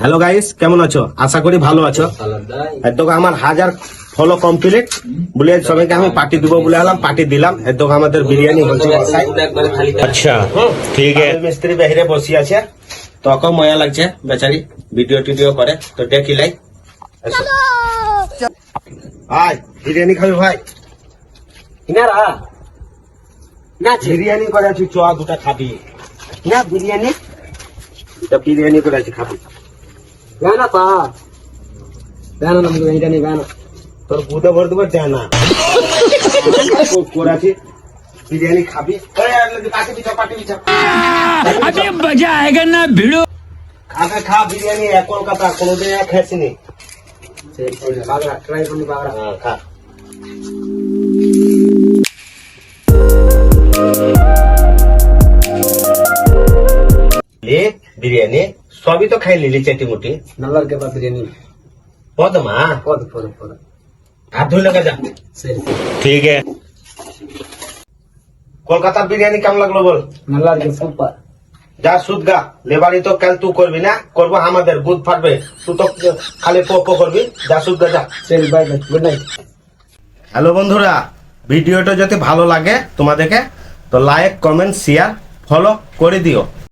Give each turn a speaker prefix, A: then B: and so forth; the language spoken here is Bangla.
A: হ্যালো গাইস, কেমন আছো? আশা করি ভালো আছো। এতো আমার 1000 ফলো কমপ্লিট বলে সবাইকে আমি পার্টি দিব বলে এলাম, পার্টি দিলাম। এতো আমাদের বিরিয়ানি হচ্ছে বাসায়।
B: अच्छा ठीक है।
A: মিস্ত্রি বাইরে বসে আছে, তোকে মজা লাগছে বেচারি, ভিডিও টিডিও করে তো দেখি লাই। ভাই বিরিয়ানি খাবি ভাই?
C: কিনারা না
A: বিরিয়ানি করে আছি, চ দুটা খাবি।
C: না বিরিয়ানি
A: দুটা বিরিয়ানি করে আছি, খাবি?
C: வேணாப்பா வேணாம் நமக்கு বিরিয়ানি வேணாம்
A: তোর বুধে ভরে দেবো জানা করে আছি, বিরিয়ানি খাবি? পাটি বিছা, পাটি বিছা।
B: अभी मजा आएगा ना भिड़ो।
A: খাবে খা বিরিয়ানি, কলকাতা কোনোদিন খেয়েছিনি।
C: சரி சரி பாக்குறா ட்ரை பண்ணி பாக்குறா
A: হ্যাঁ, খা। বিরিয়ানি সবই তো খাই নিলি চেটি মুটি।
C: நல்லா இருக்கேப்பா பிரியாணி
A: পদমা
C: போதும் போதும் போதும்
A: হাত ধুই লাগা যা।
C: சரி
B: ठीक है।
A: কলকাতার বিরিয়ানি কেমন লাগলো বল?
C: நல்லா இருக்கு சூப்பர்
A: যা সুদ গা, লেবারি তো কাল তুই করবি না, করবো আমাদের বুধ ফাটবে, তুই তো খালি পো করবি। যা সুদ গা যা।
C: சரி bye bye good night.
A: Hello বন্ধুরা, ভিডিওটা যদি ভালো লাগে তোমাদেরকে তো লাইক, কমেন্ট, শেয়ার, ফলো করে দিও।